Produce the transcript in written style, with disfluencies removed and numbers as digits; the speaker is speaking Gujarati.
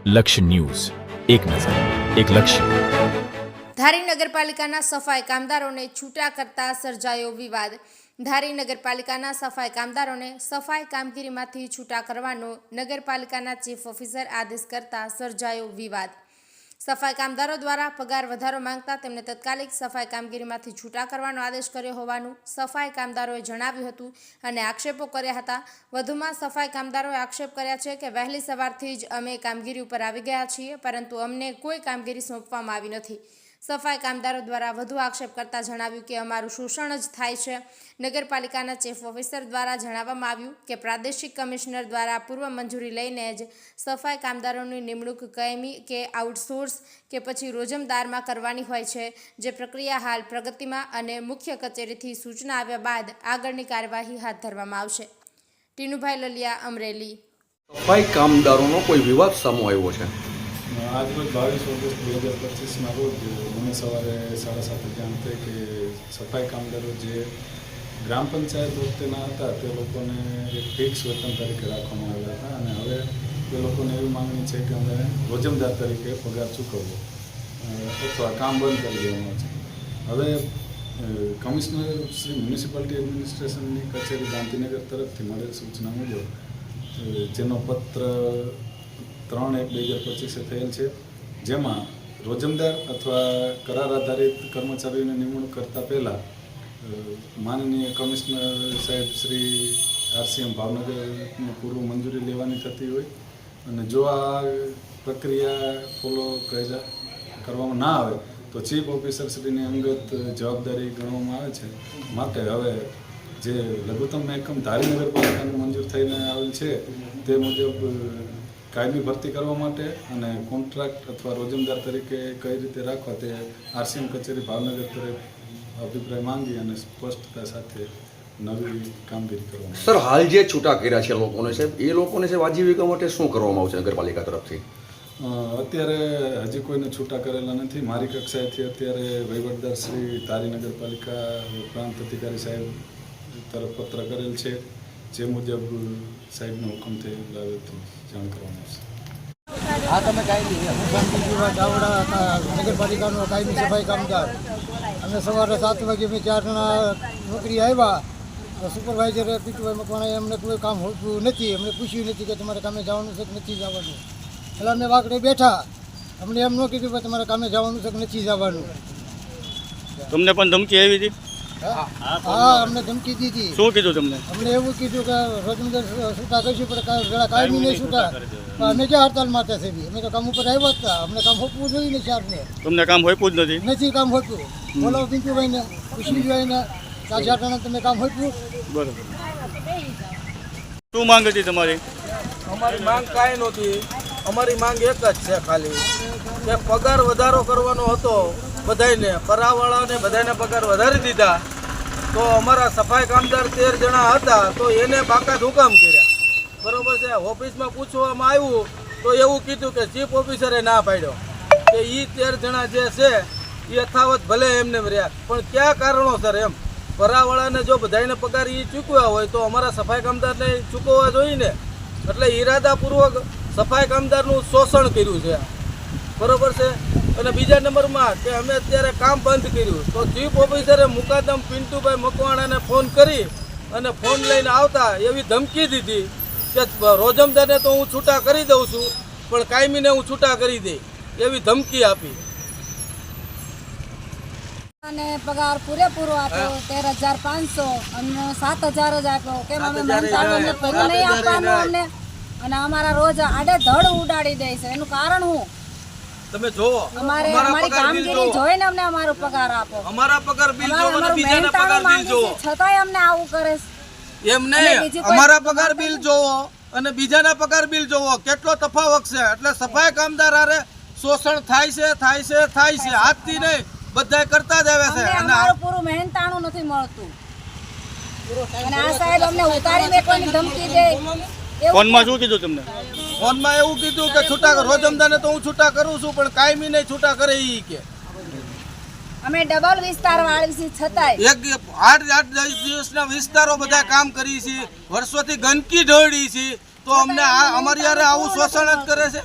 લક્ષ્ય ન્યૂઝ, એક નજર, એક લક્ષ્ય. ધારી નગરપાલિકાના સફાઈ કામદારોને છૂટા કરતા સર્જાયો વિવાદ. ધારી નગરપાલિકાના સફાઈ કામદારોને સફાઈ કામગીરીમાંથી છૂટા કરવાનો નગરપાલિકાના ચીફ ઓફિસર આદેશ કરતા સર્જાયો વિવાદ. સફાઈ કામદારો દ્વારા પગાર વધારો માંગતા તેમને તાત્કાલિક સફાઈ કામગીરીમાંથી છૂટા કરવાનો આદેશ કર્યો હોવાનું સફાઈ કામદારોએ જણાવ્યું હતું અને આક્ષેપો કર્યા હતા. વધુમાં સફાઈ કામદારોએ આક્ષેપ કર્યા છે કે વહેલી સવારથી જ અમે કામગીરી ઉપર આવી ગયા છીએ, પરંતુ અમને કોઈ કામગીરી સોંપવામાં આવી નથી. સફાઈ કામદારો દ્વારા વધુ આક્ષેપ કરતા જણાવ્યું કે અમારું શોષણ જ થાય છે. નગરપાલિકાના ચીફ ઓફિસર દ્વારા જણાવવામાં આવ્યું કે પ્રાદેશિક કમિશનર દ્વારા પૂર્વ મંજૂરી લઈને જ સફાઈ કામદારોની નિમણૂક કાયમી કે આઉટસોર્સ કે પછી રોજમદારમાં કરવાની હોય છે, જે પ્રક્રિયા હાલ પ્રગતિમાં અને મુખ્ય કચેરીથી સૂચના આવ્યા બાદ આગળની કાર્યવાહી હાથ ધરવામાં આવશે. ટીનુભાઈ લલિયા, અમરેલી. સફાઈ કામદારોનો કોઈ વિવાદ સામે આવ્યો છે? આજરોજ 22 ઓગસ્ટ 2025ના રોજ મને સવારે 7:30 જાણ થઈ કે સફાઈ કામદારો જે ગ્રામ પંચાયત વખતેના હતા તે લોકોને એક ફિક્સ વેતન તરીકે રાખવામાં આવ્યા હતા અને હવે એ લોકોને એવી માંગણી છે કે અમે રોજમદાર તરીકે પગાર ચૂકવવો અથવા કામ બંધ કરી દેવાનું છે. હવે કમિશનર શ્રી મ્યુનિસિપાલિટી એડમિનિસ્ટ્રેશનની કચેરી ગાંધીનગર તરફથી મળેલ સૂચના મુજબ જેનો પત્ર 3/1/2025 થયેલ છે, જેમાં રોજમદાર અથવા કરાર આધારિત કર્મચારીઓની નિમણૂક કરતાં પહેલાં માનનીય કમિશનર સાહેબ શ્રી RCM ભાવનગરની પૂર્વ મંજૂરી લેવાની થતી હોય અને જો આ પ્રક્રિયા ફોલો કરવામાં ના આવે તો ચીફ ઓફિસર શ્રીની અંગત જવાબદારી ગણવામાં આવે છે. માટે હવે જે લઘુત્તમ મહેકમ ધારી નગરપાલિકાનું મંજૂર થઈને આવેલ છે તે મુજબ કાયમી ભરતી કરવા માટે અને કોન્ટ્રાક્ટ અથવા રોજમદાર તરીકે કઈ રીતે રાખવા તે RCM કચેરી ભાવનગર તરફ અભિપ્રાય માંગી અને સ્પષ્ટતા સાથે નવી કામગીરી કરવામાં. સર, હાલ જે છૂટા કર્યા છે લોકોને સાહેબ, એ લોકોને સાહેબ આજીવિકા માટે શું કરવામાં આવશે નગરપાલિકા તરફથી? અત્યારે હજી કોઈને છૂટા કરેલા નથી. મારી કક્ષાએથી અત્યારે વહીવટદાર શ્રી ધારી નગરપાલિકા પ્રાંત અધિકારી સાહેબ તરફ પત્ર કરેલ છે, જે મુજબ સાહેબનો હુકમથી જાણ કરવામાં આવશે. હા, તમે કાયમી નગરપાલિકાનો કાયમી સફાઈ કામદાર. અમે સવારે 7 વાગે અમે 4 જણા નોકરી આવ્યા. સુપરવાઇઝરે પીટુભાઈ મકવાણાએ અમને કોઈ કામ હોતું નથી, અમને પૂછ્યું નથી કે તમારે કામે જવાનું છે કે નથી જવાનું. એટલે અમે વાકડે બેઠા, અમને એમ ન કીધું કે તમારે કામે જવાનું છે કે નથી જવાનું. તમને પણ ધમકી આવી હતી? હા, અમને ધમકી દીધી. શું કીધું તમને? અમને એવું કીધું કે રોજમદાર છૂટા કરીશું પણ કાયમી નહીં છૂટા. અમે ક્યાં હડતાલ માટે છે? અમે તો કામ ઉપર આવ્યા હતા, અમને કામ હોપવું જોઈએ ને. ચારને તમને કામ હોપ્યું જ નથી કામ હોતું. બોલો પિંકુભાઈને, પૂછી જોઈને ચાર તમે કામ હોપ્યું. બરોબર. શું માંગ હતી તમારી? અમારી માંગ કાંઈ નહોતી. અમારી માંગ એક જ છે ખાલી કે પગાર વધારો કરવાનો હતો બધાને, કરાવાળાને બધાને પગાર વધારી દીધા. તો અમારા સફાઈ કામદાર 13 જણા હતા તો એને બાકાત હુકામ કર્યા. બરોબર છે. ઓફિસમાં પૂછવામાં આવ્યું તો એવું કીધું કે ચીફ ઓફિસરે ના પાડ્યો કે એ 13 જણા જે છે એ યથાવત ભલે એમને રહ્યા, પણ કયા કારણોસર એમ કરાવાળાને જો બધાને પગાર એ ચૂકવ્યા હોય તો અમારા સફાઈ કામદારને ચૂકવવા જોઈએ ને. એટલે ઈરાદાપૂર્વક સફાઈ કામદારનું શોષણ કર્યું છે. બરોબર છે. અને બીજા નંબરમાં કે અમે અત્યારે કામ બંધ કર્યું તો ચીફ ઓફિસરે મુકાદમ પિન્ટુભાઈ મકવાણાને ફોન કરી અને ફોન લઈને આવતા એવી ધમકી દીધી કે રોજમદારને તો હું છૂટા કરી દઉં છું પણ કાયમીને હું છૂટા કરી દઈ, એવી ધમકી આપી. અને પગાર પૂરેપૂરો આપ્યો 13,500 અમને 7,000 જ આપ્યો. કેમ અમે મહેનતાણું પૈસા નહીં આપવાનું અમને, અને અમારા રોજ આડે ધડ ઉડાડી દે છે. એનું કારણ શું? તમે જોવો, અમારી કામગીરી જોઈને અમને અમારો પગાર આપો. અમારા પગાર બિલ જોવો અને બીજાના પગાર બિલ જોવો. છતાંય અમને આવું કરે છે. એમ નહીં, અમારા પગાર બિલ જોવો અને બીજાના પગાર બિલ જોવો, કેટલો તફાવત છે. એટલે સફાઈ કામદાર હારે શોષણ થાય છે. હાથથી નહીં, બધા કરતા જ આવે છે અને અમારું પૂરું મહેનતાણું નથી મળતું. અને આ સાહેબ અમને ઉતારી મેકવાની ધમકી દે. ફોનમાં શું કીધું તમને? ફોનમાં એવું કીધું કે છૂટા રોજમદારને તો હું છૂટા કરું છું પણ કાયમી નહીં છૂટા કરે એ કે. અમે ડબલ વિસ્તાર વાળી છે છતાંય 8 દિવસના વિસ્તારો બધા કામ કરી છે, વર્ષોથી ગંદકી ઢોળી છે, તો અમને અમારી યારે આવું શોષણ જ કરે છે.